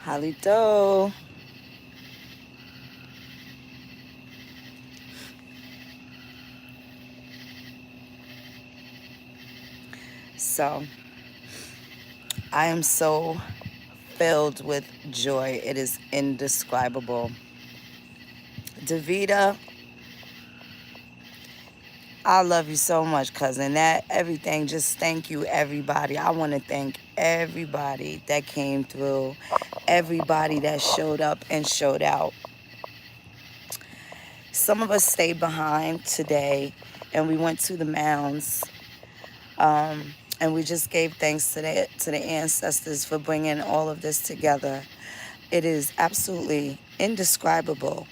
Halito. So, I am so filled with joy. It is indescribable. Davita, I love you so much, cousin. That everything, just thank you, everybody. I want to thank everybody that came through, everybody that showed up and showed out. Some of us stayed behind today and we went to the mounds. And we just gave thanks to the ancestors for bringing all of this together. It is absolutely indescribable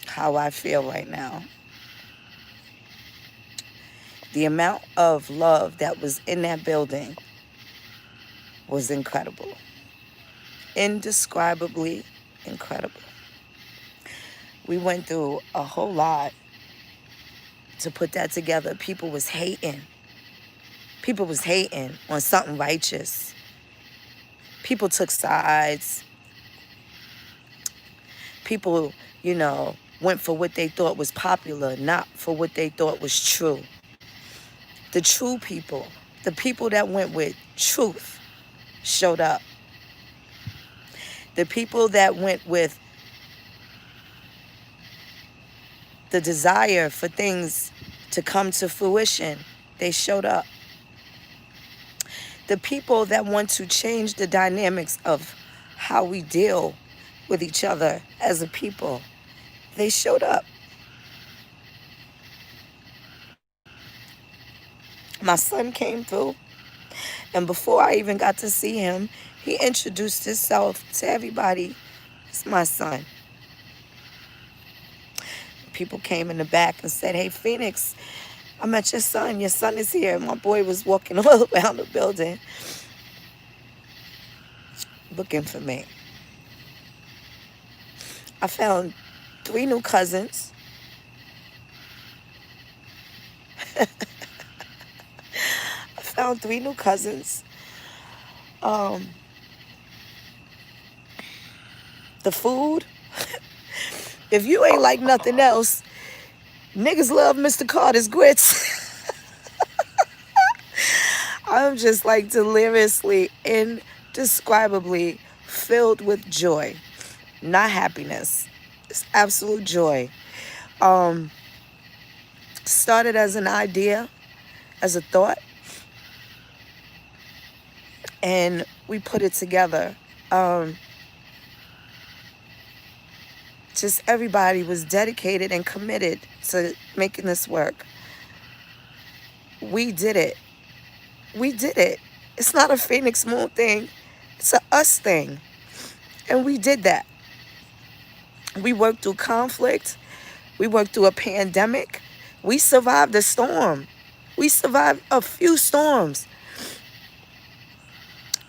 how I feel right now. The amount of love that was in that building was incredible. Indescribably incredible. We went through a whole lot to put that together. People was hating. People was hating on something righteous. People took sides. People, went for what they thought was popular, not for what they thought was true. The true people, the people that went with truth, showed up. The people that went with the desire for things to come to fruition, they showed up. The people that want to change the dynamics of how we deal with each other as a people, they showed up. My son came through, and before I even got to see him, he introduced himself to everybody. It's my son. People came in the back and said, "Hey, Phoenix, I met your son. Your son is here." My boy was walking all around the building looking for me. I found 3 new cousins. I found 3 new cousins. The food, if you ain't like nothing else, niggas love Mr. Carter's grits. I'm just like deliriously, indescribably filled with joy, not happiness. It's absolute joy. Started as an idea, as a thought, and we put it together. Just everybody was dedicated and committed to making this work. We did it. We did it. It's not a Phoenix Moon thing. It's a us thing. And we did that. We worked through conflict. We worked through a pandemic. We survived a storm. We survived a few storms.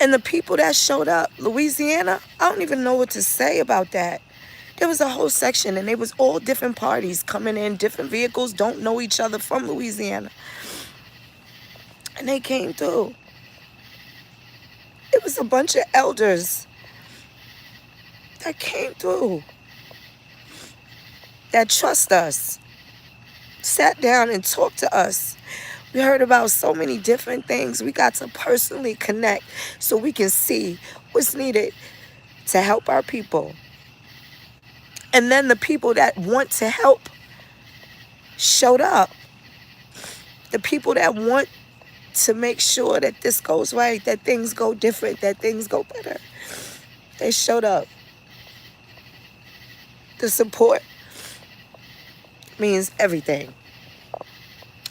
And the people that showed up, Louisiana, I don't even know what to say about that. There was a whole section and they was all different parties coming in, different vehicles, don't know each other from Louisiana. And they came through. It was a bunch of elders that came through, that trust us, sat down and talked to us. We heard about so many different things. We got to personally connect so we can see what's needed to help our people. And then the people that want to help showed up. The people that want to make sure that this goes right, that things go different, that things go better, they showed up. The support means everything.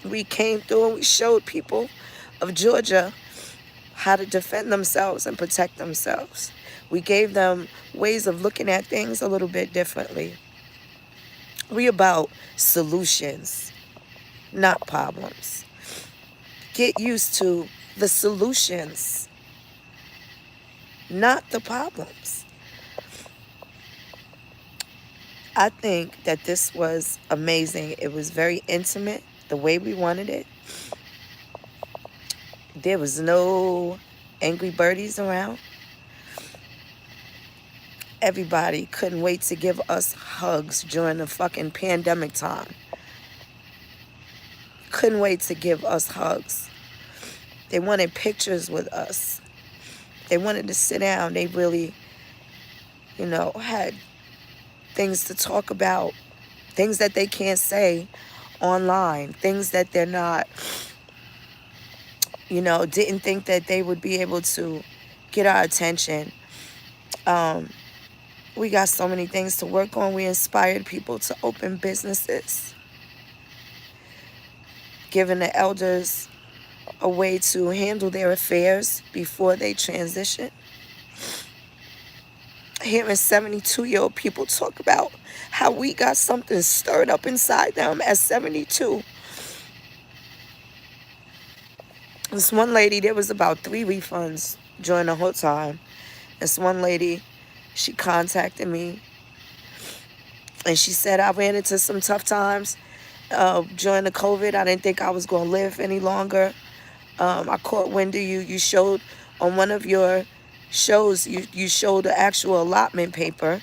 We came through and we showed people of Georgia how to defend themselves and protect themselves. We gave them ways of looking at things a little bit differently. We about solutions, not problems. Get used to the solutions, not the problems. I think that this was amazing. It was very intimate, the way we wanted it. There was no angry birdies around. Everybody couldn't wait to give us hugs during the fucking pandemic time. Couldn't wait to give us hugs. They wanted pictures with us. They wanted to sit down. They really, had things to talk about, things that they can't say online, things that they're not, didn't think that they would be able to get our attention. We got so many things to work on. We inspired people to open businesses, giving the elders a way to handle their affairs before they transition. Hearing 72-year-old people talk about how we got something stirred up inside them at 72. This one lady, there was about 3 refunds during the whole time. This one lady, she contacted me and she said, I ran into some tough times during the COVID. I didn't think I was going to live any longer. I caught wind of you showed on one of your shows, you showed the actual allotment paper.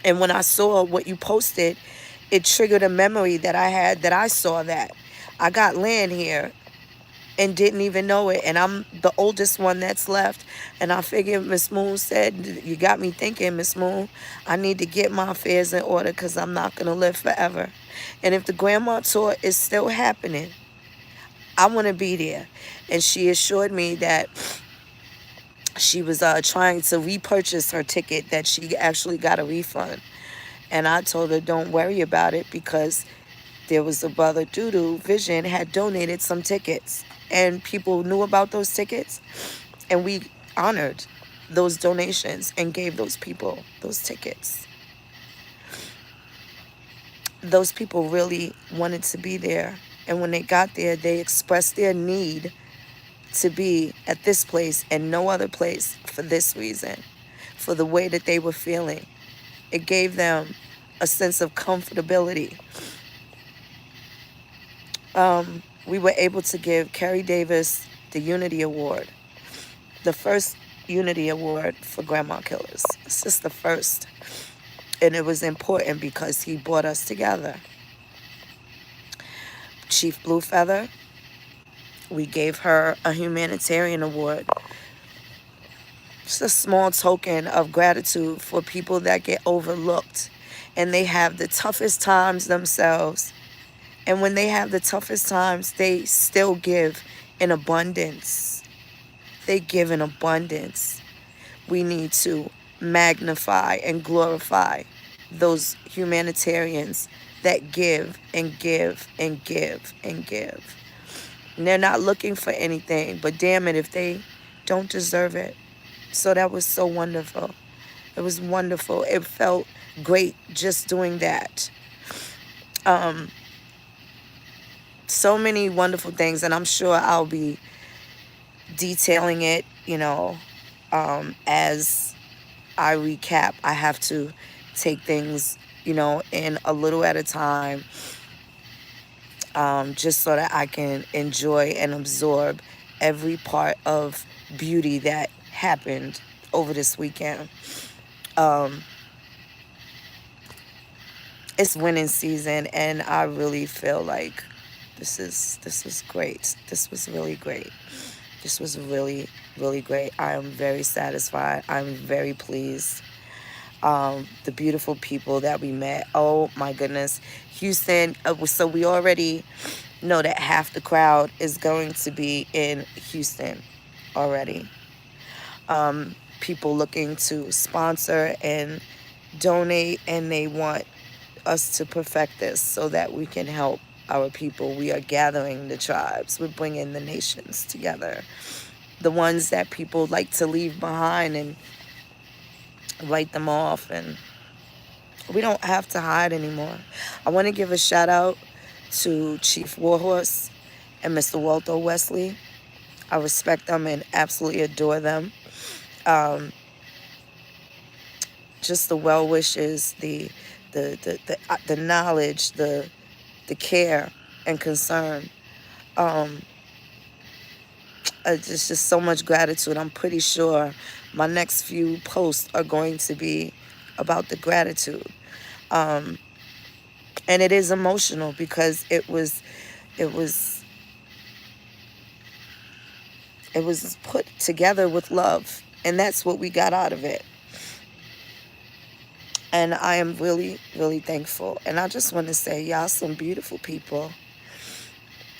And when I saw what you posted, it triggered a memory that I had, that I saw that. I got land here and didn't even know it. And I'm the oldest one that's left. And I figured Miss Moon said, you got me thinking, Miss Moon, I need to get my affairs in order because I'm not going to live forever. And if the grandma tour is still happening, I want to be there. And she assured me that she was trying to repurchase her ticket, that she actually got a refund. And I told her, don't worry about it, because there was a brother, Doodoo Vision, had donated some tickets. And people knew about those tickets. And we honored those donations and gave those people those tickets. Those people really wanted to be there. And when they got there, they expressed their need to be at this place and no other place for this reason, for the way that they were feeling. It gave them a sense of comfortability. We were able to give Kerry Davis the Unity Award, the first Unity Award for Grandma Killers. It's just the first. And it was important because he brought us together. Chief Blue Feather, we gave her a humanitarian award. It's a small token of gratitude for people that get overlooked and they have the toughest times themselves. And when they have the toughest times, they still give in abundance. They give in abundance. We need to magnify and glorify those humanitarians that give and give and give and give. And they're not looking for anything, but damn it if they don't deserve it. So that was so wonderful. It was wonderful. It felt great just doing that. So many wonderful things, and I'm sure I'll be detailing it, as I recap. I have to take things, in a little at a time, just so that I can enjoy and absorb every part of beauty that happened over this weekend. It's winning season, and I really feel like this was great. This was really great. This was really, really great. I am very satisfied. I'm very pleased. The beautiful people that we met. Oh my goodness. Houston. So we already know that half the crowd is going to be in Houston already. People looking to sponsor and donate, and they want us to perfect this so that we can help our people. We are gathering the tribes. We're bringing the nations together. The ones that people like to leave behind and write them off, and we don't have to hide anymore. I want to give a shout out to Chief Warhorse and Mr. Walter Wesley. I respect them and absolutely adore them. Just the well wishes, the knowledge, the care and concern. It's just so much gratitude. I'm pretty sure my next few posts are going to be about the gratitude. Um, and it is emotional because it was it was put together with love, and that's what we got out of it. And I am really, really thankful. And I just want to say, y'all, some beautiful people.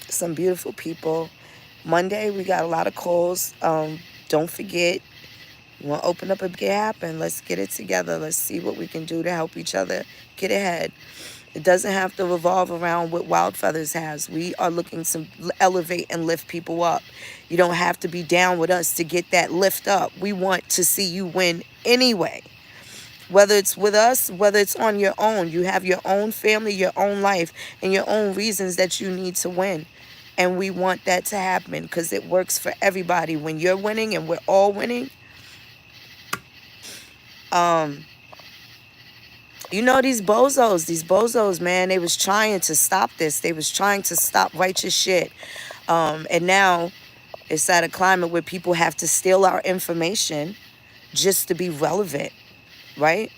Some beautiful people. Monday, we got a lot of calls. Don't forget, we want to open up a gap and let's get it together. Let's see what we can do to help each other get ahead. It doesn't have to revolve around what Wild Feathers has. We are looking to elevate and lift people up. You don't have to be down with us to get that lift up. We want to see you win anyway. Whether it's with us, whether it's on your own, you have your own family, your own life, and your own reasons that you need to win. And we want that to happen because it works for everybody. When you're winning and we're all winning, um, these bozos, man, they was trying to stop this. They was trying to stop righteous shit. And now it's at a climate where people have to steal our information just to be relevant, right?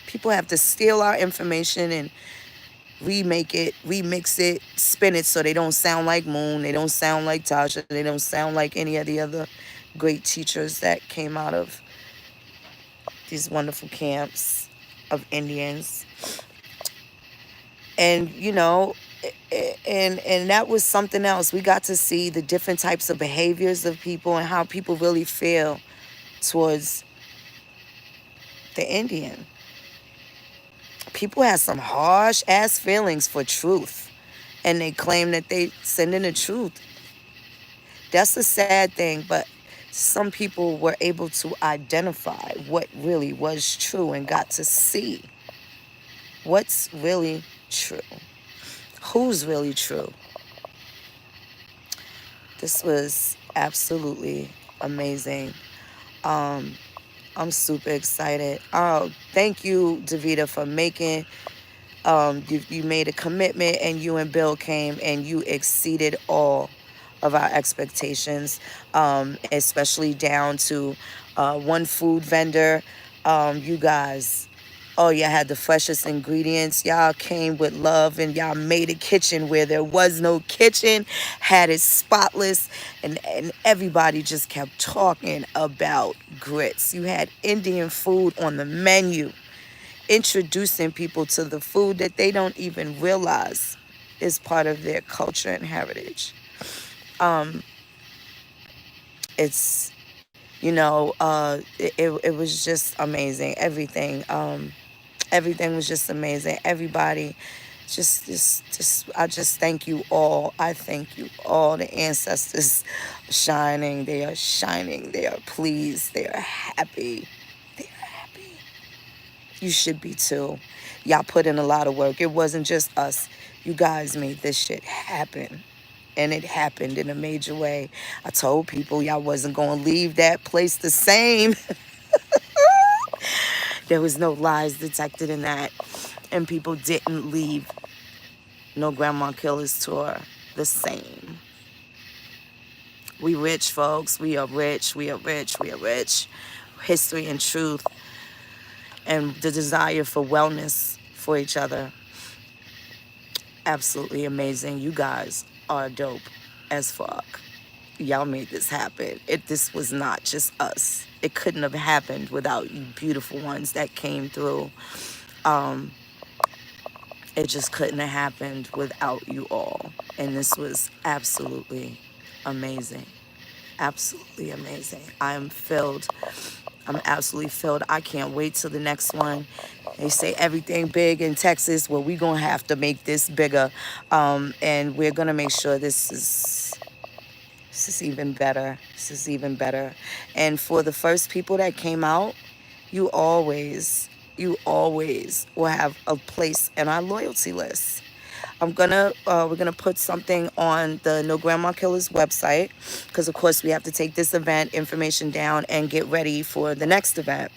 People have to steal our information and remake it, remix it, spin it so they don't sound like Moon, they don't sound like Tasha, they don't sound like any of the other great teachers that came out of these wonderful camps of Indians. And and that was something else. We got to see the different types of behaviors of people and how people really feel towards the Indian. People have some harsh ass feelings for truth, and they claim that they sending the truth. That's a sad thing, but some people were able to identify what really was true and got to see what's really true, who's really true. This was absolutely amazing. um I'm super excited. Oh, thank you, Davita, for making you made a commitment, and you and Bill came and you exceeded all of our expectations, especially down to one food vendor. You guys, oh, y'all had the freshest ingredients. Y'all came with love and y'all made a kitchen where there was no kitchen, had it spotless, and everybody just kept talking about grits. You had Indian food on the menu, introducing people to the food that they don't even realize is part of their culture and heritage. Um, it's it was just amazing. Everything was just amazing. Everybody, just I just thank you all. I thank you all. The ancestors are shining. They are shining. They are pleased. They are happy. They are happy. You should be too. Y'all put in a lot of work. It wasn't just us. You guys made this shit happen. And it happened in a major way. I told people y'all wasn't going to leave that place the same. There was no lies detected in that. And people didn't leave No Grandma Killer's tour the same. We rich, folks. We are rich. We are rich. We are rich. History and truth and the desire for wellness for each other. Absolutely amazing. You guys are dope as fuck. Y'all made this happen. This was not just us. It couldn't have happened without you beautiful ones that came through. Um, it just couldn't have happened without you all. And this was absolutely amazing. Absolutely amazing. I'm filled. I'm absolutely filled. I can't wait till the next one. They say everything big in Texas. Well, we're going to have to make this bigger. And we're going to make sure this is even better. This is even better. And for the first people that came out, you always will have a place in our loyalty list. We're gonna put something on the No Grandma Killers website, because of course we have to take this event information down and get ready for the next event.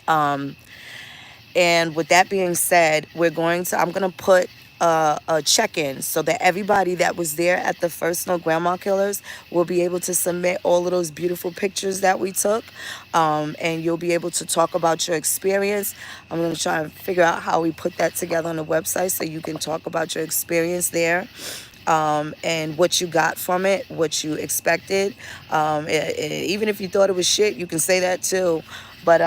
And with that being said, I'm gonna put a check-in so that everybody that was there at the first No Grandma Killers will be able to submit all of those beautiful pictures that we took, and you'll be able to talk about your experience. I'm going to try and figure out how we put that together on the website so you can talk about your experience there, and what you got from it, what you expected. Even if you thought it was shit, you can say that too. But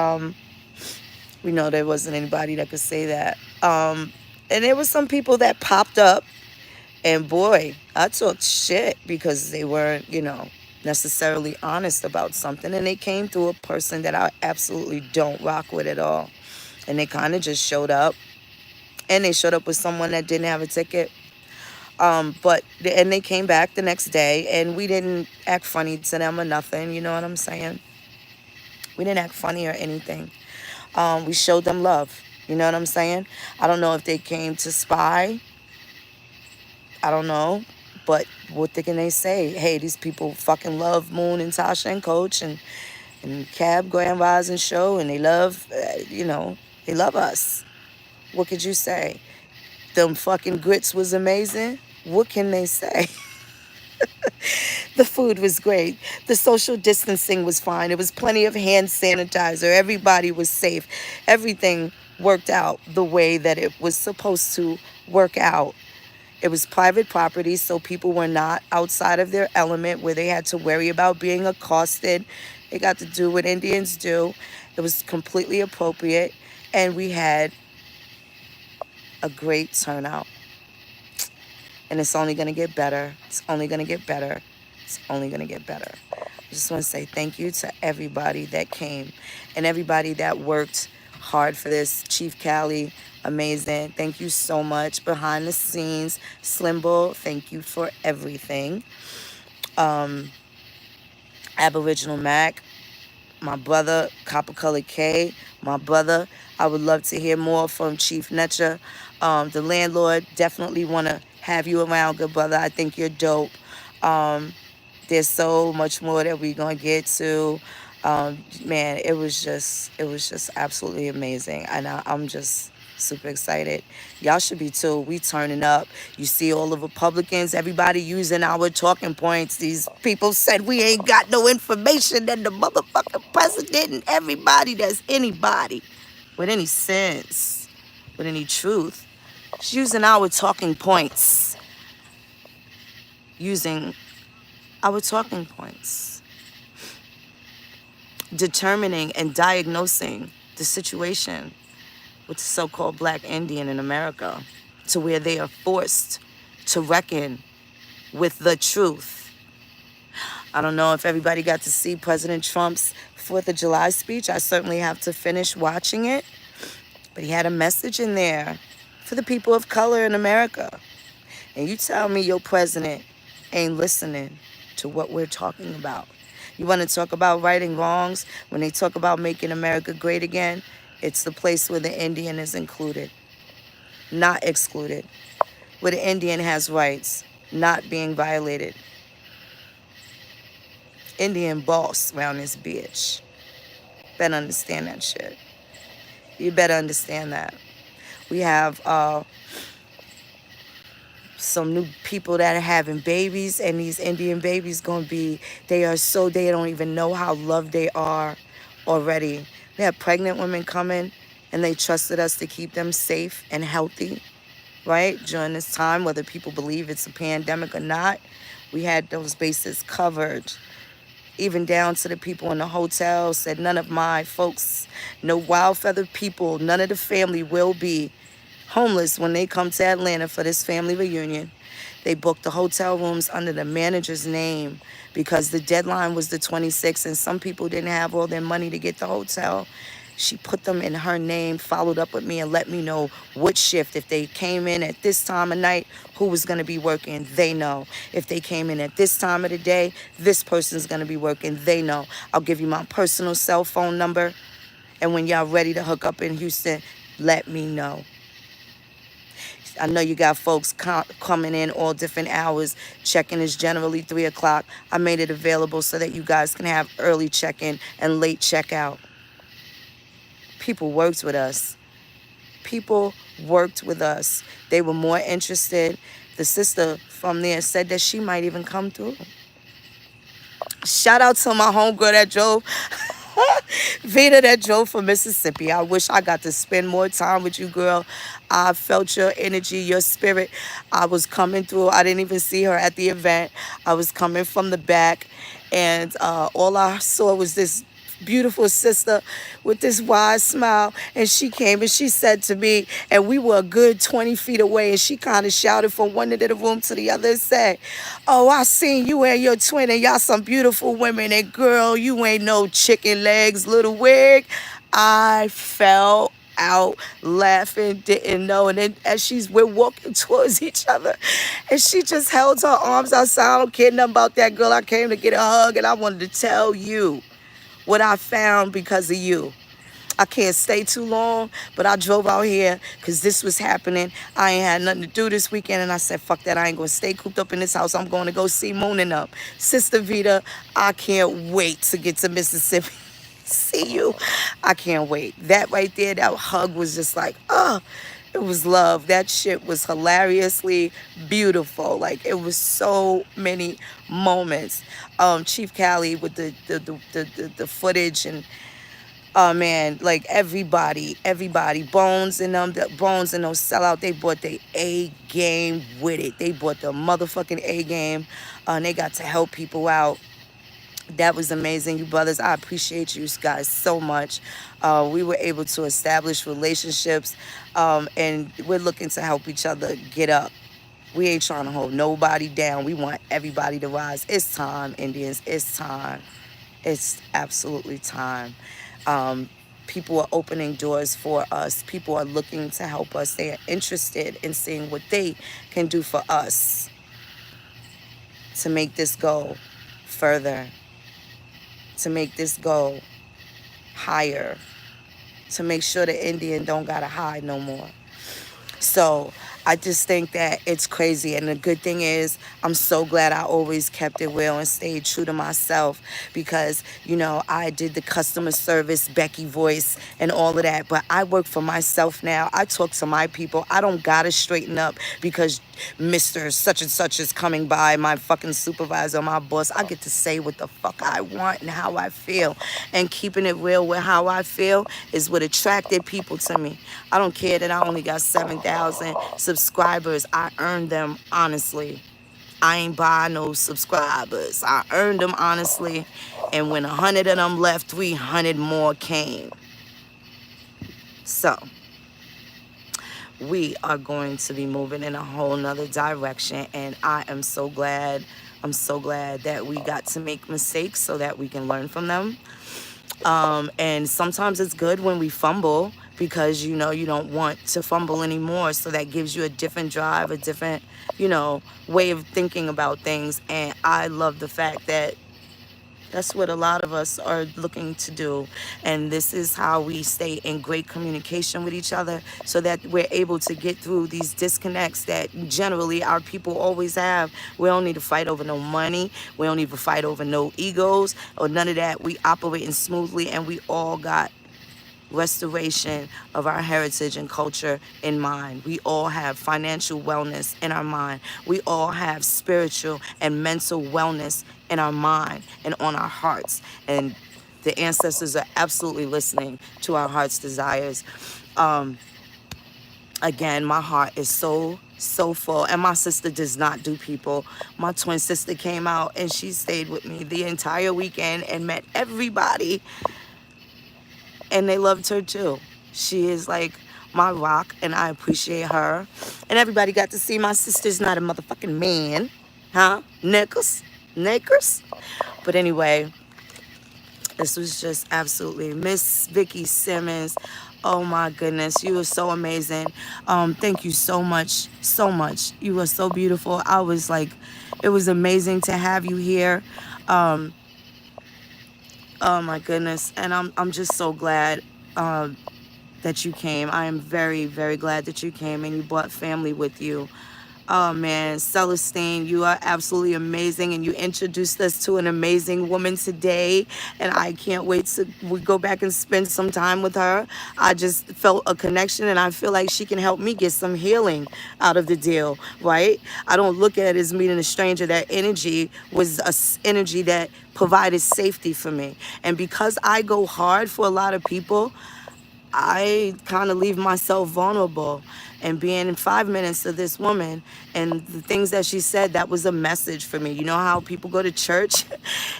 we know there wasn't anybody that could say that. And there was some people that popped up, and boy, I talked shit because they weren't, necessarily honest about something. And they came through a person that I absolutely don't rock with at all. And they kind of just showed up. And they showed up with someone that didn't have a ticket. And they came back the next day, and we didn't act funny to them or nothing. You know what I'm saying? We didn't act funny or anything. We showed them love. You know what I'm saying? I don't know if they came to spy. I don't know. But what can they say? Hey, these people fucking love Moon and Tasha and Coach and Cab, Grand Rising Show, and they love, they love us. What could you say? Them fucking grits was amazing. What can they say? The food was great. The social distancing was fine. There was plenty of hand sanitizer. Everybody was safe. Everything worked out the way that it was supposed to work out. It was private property, so people were not outside of their element where they had to worry about being accosted. They got to do what Indians do. It was completely appropriate, and we had a great turnout. And it's only going to get better. It's only going to get better. It's only going to get better. I just want to say thank you to everybody that came and everybody that worked hard for this. Chief Cali, amazing. Thank you so much. Behind the scenes, Slim Bull, thank you for everything. Aboriginal Mac, my brother, Copper Color K, my brother. I would love to hear more from Chief Netcha. The landlord, definitely want to have you around, good brother. I think you're dope. There's so much more that we're going to get to. Man, it was just absolutely amazing. And I'm just super excited. Y'all should be too. We turning up. You see all the Republicans, everybody using our talking points. These people said we ain't got no information than the motherfucking president, and everybody that's anybody with any sense, with any truth, is using our talking points. Using our talking points. Determining and diagnosing the situation with the so-called Black Indian in America, to where they are forced to reckon with the truth. I don't know if everybody got to see President Trump's 4th of July speech. I certainly have to finish watching it. But he had a message in there for the people of color in America. And you tell me your president ain't listening to what we're talking about. You want to talk about right and wrongs? When they talk about making America great again, it's the place where the Indian is included, not excluded. Where the Indian has rights, not being violated. Indian boss around this bitch. Better understand that shit. You better understand that. We have some new people that are having babies, and these Indian babies gonna be, they don't even know how loved they are already. We have pregnant women coming, and they trusted us to keep them safe and healthy, right? During this time, whether people believe it's a pandemic or not, we had those bases covered. Even down to the people in the hotel said, none of my folks, no wild feathered people, none of the family will be homeless when they come to Atlanta for this family reunion. They booked the hotel rooms under the manager's name because the deadline was the 26th, and some people didn't have all their money to get the hotel. She put them in her name, followed up with me, and let me know which shift. If they came in at this time of night, who was going to be working, they know. If they came in at this time of the day, this person's going to be working, they know. I'll give you my personal cell phone number, and when y'all ready to hook up in Houston, let me know. I know you got folks coming in all different hours. Check-in is generally 3 o'clock. I made it available so that you guys can have early check-in and late check-out. People worked with us. People worked with us. They were more interested. The sister from there said that she might even come through. Shout out to my homegirl that drove, Vita, that drove from Mississippi. I wish I got to spend more time with you, girl. I felt your energy, your spirit. I was coming through. I didn't even see her at the event. I was coming from the back, and all I saw was this beautiful sister with this wide smile, and she came and she said to me, and we were a good 20 feet away, and she kind of shouted from one end of the room to the other and said, "Oh, I seen you and your twin, and y'all some beautiful women, and girl, you ain't no chicken legs, little wig." I fell out laughing, didn't know. And then as we're walking towards each other, and she just held her arms outside. I don't care nothing about that girl. I came to get a hug, and I wanted to tell you what I found because of you. I can't stay too long, but I drove out here because this was happening. I ain't had nothing to do this weekend, and I said, fuck that. I ain't going to stay cooped up in this house. I'm going to go see Moon and Up. Sister Vita, I can't wait to get to Mississippi. See you. I can't wait. That right there, that hug was just like, oh, it was love. That shit was hilariously beautiful. Like, it was so many moments. Chief Cali with the footage, and oh man, like everybody, Bones and those sellout, they brought their A game with it. They brought the motherfucking A game, and they got to help people out. That was amazing, you brothers. I appreciate you guys so much. We were able to establish relationships, and we're looking to help each other get up. We ain't trying to hold nobody down. We want everybody to rise. It's time, Indians. It's time. It's absolutely time. Um, People are opening doors for us. People are looking to help us. They are interested in seeing what they can do for us to make this go further, to make this go higher, to make sure the Indian don't gotta hide no more. So I just think that it's crazy. And the good thing is, I'm so glad I always kept it real and stayed true to myself because, you know, I did the customer service, Becky voice and all of that. But I work for myself now. I talk to my people. I don't got to straighten up because Mr. Such and Such is coming by, my fucking supervisor, my boss. I get to say what the fuck I want and how I feel. And keeping it real with how I feel is what attracted people to me. I don't care that I only got 7,000 subscribers. I earned them honestly. I ain't buy no subscribers. I earned them honestly. And when 100 of them left, 300 more came. So we are going to be moving in a whole nother direction, and I am so glad. I'm so glad that we got to make mistakes so that we can learn from them. And sometimes it's good when we fumble because, you know, you don't want to fumble anymore. So that gives you a different drive, a different, you know, way of thinking about things. And I love the fact that that's what a lot of us are looking to do. And this is how we stay in great communication with each other so that we're able to get through these disconnects that generally our people always have. We don't need to fight over no money. We don't need to fight over no egos or none of that. We operating smoothly, and we all got restoration of our heritage and culture in mind. We all have financial wellness in our mind. We all have spiritual and mental wellness in our mind and on our hearts. And the ancestors are absolutely listening to our heart's desires. Again, my heart is so full. And my sister does not do people. My twin sister came out and she stayed with me the entire weekend and met everybody, and they loved her too. She is like my rock, and I appreciate her. And everybody got to see my sister's not a motherfucking man. Huh? Nickers? Nickers? But anyway, this was just absolutely Miss Vicky Simmons. Oh my goodness, you were so amazing. Thank you so much, so much. You were so beautiful. I was like, it was amazing to have you here. Oh my goodness, and I'm just so glad that you came. I am very, very glad that you came and you brought family with you. Oh man, Celestine, you are absolutely amazing, and you introduced us to an amazing woman today, and I can't wait to we go back and spend some time with her. I just felt a connection, and I feel like she can help me get some healing out of the deal, right? I don't look at it as meeting a stranger. That energy was energy that provided safety for me, and because I go hard for a lot of people, I kind of leave myself vulnerable. And being in 5 minutes of this woman and the things that she said, that was a message for me. You know how people go to church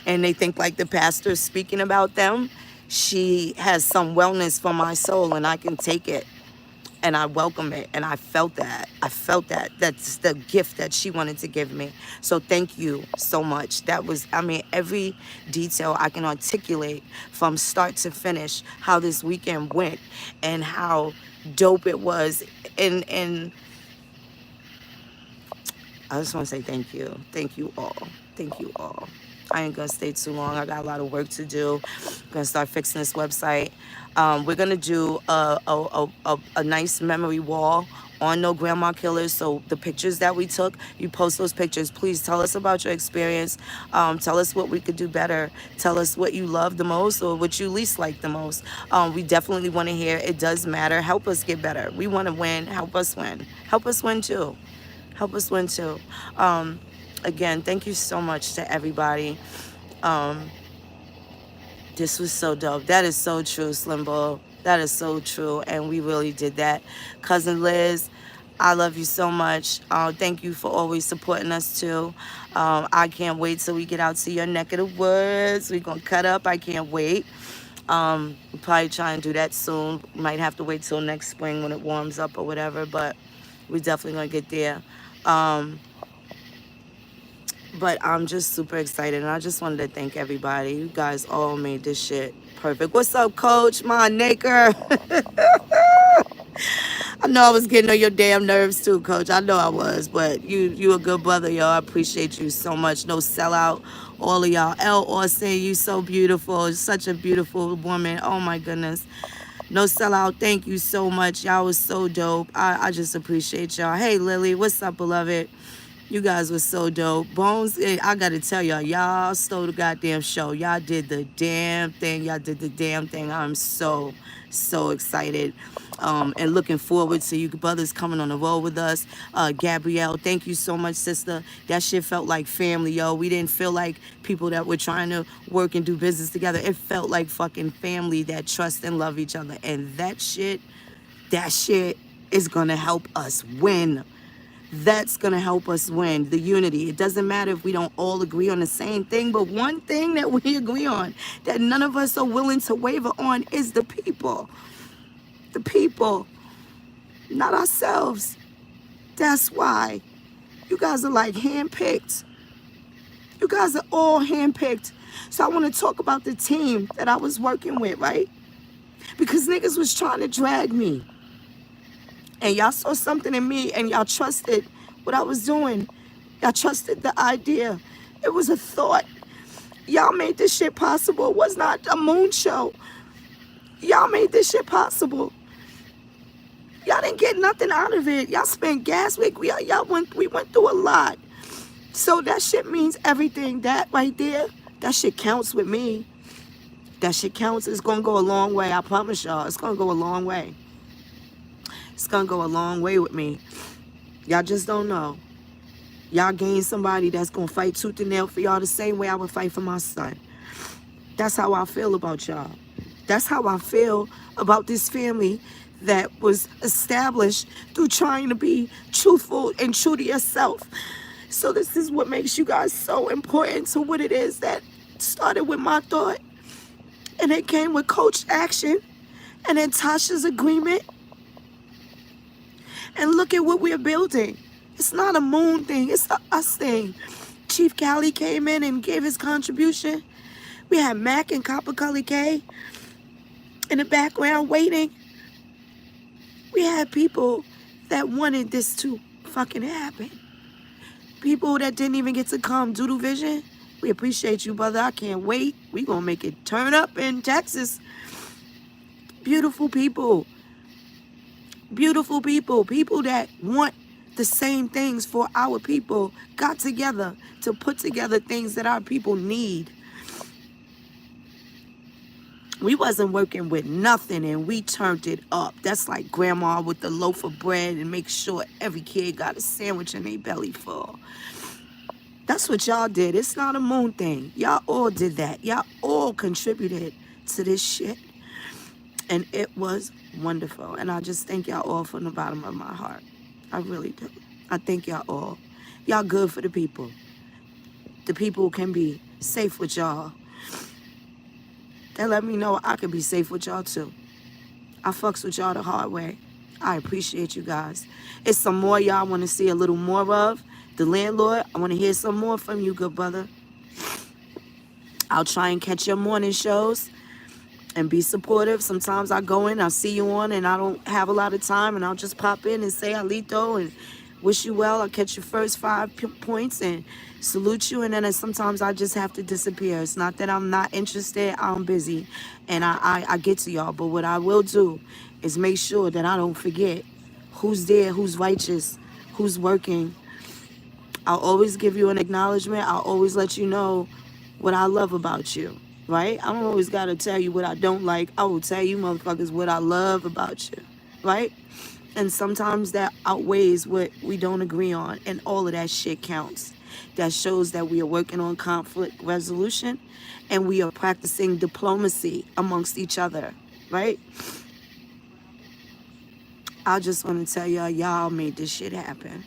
and they think like the pastor's speaking about them? She has some wellness for my soul, and I can take it and I welcome it. And I felt that. I felt that. That's the gift that she wanted to give me. So thank you so much. That was, I mean, every detail I can articulate from start to finish how this weekend went and how dope it was. And I just want to say thank you. Thank you all. Thank you all. I ain't gonna stay too long. I got a lot of work to do. I'm gonna start fixing this website. We're gonna do a nice memory wall on No Grandma Killers. So the pictures that we took, you post those pictures. Please tell us about your experience. Tell us what we could do better. Tell us what you love the most or what you least like the most. We definitely want to hear. It does matter. Help us get better. We want to win. Help us win. Help us win too. Help us win too. Again, thank you so much to everybody. Um, this was so dope. That is so true, Slimbo. That is so true. And we really did that. Cousin Liz, I love you so much. Thank you for always supporting us too. I can't wait till we get out to your neck of the woods. We're going to cut up. I can't wait. We'll probably try and do that soon. Might have to wait till next spring when it warms up or whatever, but we're definitely going to get there. Um, But I'm just super excited, and I just wanted to thank everybody. You guys all made this shit perfect. What's up, Coach? My nigger. I know I was getting on your damn nerves too, Coach. I know I was, but you a good brother, y'all. I appreciate you so much. No sellout, all of y'all. L. Austin, you so beautiful. Such a beautiful woman. Oh my goodness. No sellout. Thank you so much. Y'all was so dope. I just appreciate y'all. Hey, Lily. What's up, beloved? You guys were so dope. Bones, I gotta tell y'all stole the goddamn show. Y'all did the damn thing. Y'all did the damn thing. I'm so, so excited. And looking forward to you brothers coming on the road with us. Gabrielle, thank you so much, sister. That shit felt like family, yo. We didn't feel like people that were trying to work and do business together. It felt like fucking family that trust and love each other. And that shit is gonna help us win. That's going to help us win, the unity. It doesn't matter if we don't all agree on the same thing, but one thing that we agree on, that none of us are willing to waver on, is the people. The people, not ourselves. That's why. You guys are like handpicked. You guys are all handpicked. So I want to talk about the team that I was working with, right? Because niggas was trying to drag me. And y'all saw something in me and y'all trusted what I was doing. Y'all trusted the idea. It was a thought. Y'all made this shit possible. It was not a moon show. Y'all made this shit possible. Y'all didn't get nothing out of it. Y'all spent gas. We went through a lot. So that shit means everything. That right there, that shit counts with me. That shit counts. It's gonna go a long way. I promise y'all. It's gonna go a long way. It's gonna go a long way with me. Y'all just don't know. Y'all gain somebody that's gonna fight tooth and nail for y'all the same way I would fight for my son. That's how I feel about y'all. That's how I feel about this family that was established through trying to be truthful and true to yourself. So this is what makes you guys so important to what it is that started with my thought. And it came with Coach Action and then Tasha's agreement. And look at what we're building. It's not a moon thing. It's a us thing. Chief Cali came in and gave his contribution. We had Mac and Copper Cully K in the background waiting. We had people that wanted this to fucking happen. People that didn't even get to come. Doodle Vision, we appreciate you, brother. I can't wait. We gonna make it turn up in Texas. Beautiful people. Beautiful people. People that want the same things for our people got together to put together things that our people need. We wasn't working with nothing and we turned it up. That's like grandma with the loaf of bread and make sure every kid got a sandwich in their belly full. That's what y'all did. It's not a moon thing. Y'all all did that. Y'all all contributed to this shit. And it was wonderful. And I just thank y'all all from the bottom of my heart. I really do. I thank y'all all. Y'all good for the people. The people can be safe with y'all. They let me know I can be safe with y'all too. I fucks with y'all the hard way. I appreciate you guys. It's some more y'all want to see a little more of. The landlord, I want to hear some more from you, good brother. I'll try and catch your morning shows and be supportive. Sometimes I go in, I'll see you on, and I don't have a lot of time, and I'll just pop in and say Alito and wish you well. I'll catch your first 5 points and salute you, and then sometimes I just have to disappear. It's not that I'm not interested, I'm busy, and I get to y'all. But what I will do is make sure that I don't forget who's there, who's righteous, who's working. I'll always give you an acknowledgement. I'll always let you know what I love about you, right? I don't always got to tell you what I don't like. I will tell you motherfuckers what I love about you, right? And sometimes that outweighs what we don't agree on, and all of that shit counts. That shows that we are working on conflict resolution and we are practicing diplomacy amongst each other, right? I just want to tell y'all, y'all made this shit happen.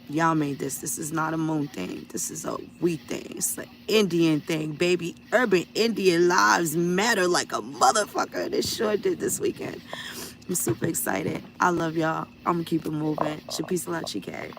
Y'all made this. This is not a moon thing. This is a we thing. It's an Indian thing, baby. Urban Indian lives matter like a motherfucker. This sure did this weekend. I'm super excited. I love y'all. I'm going to keep it moving. Peace a lot, Chike.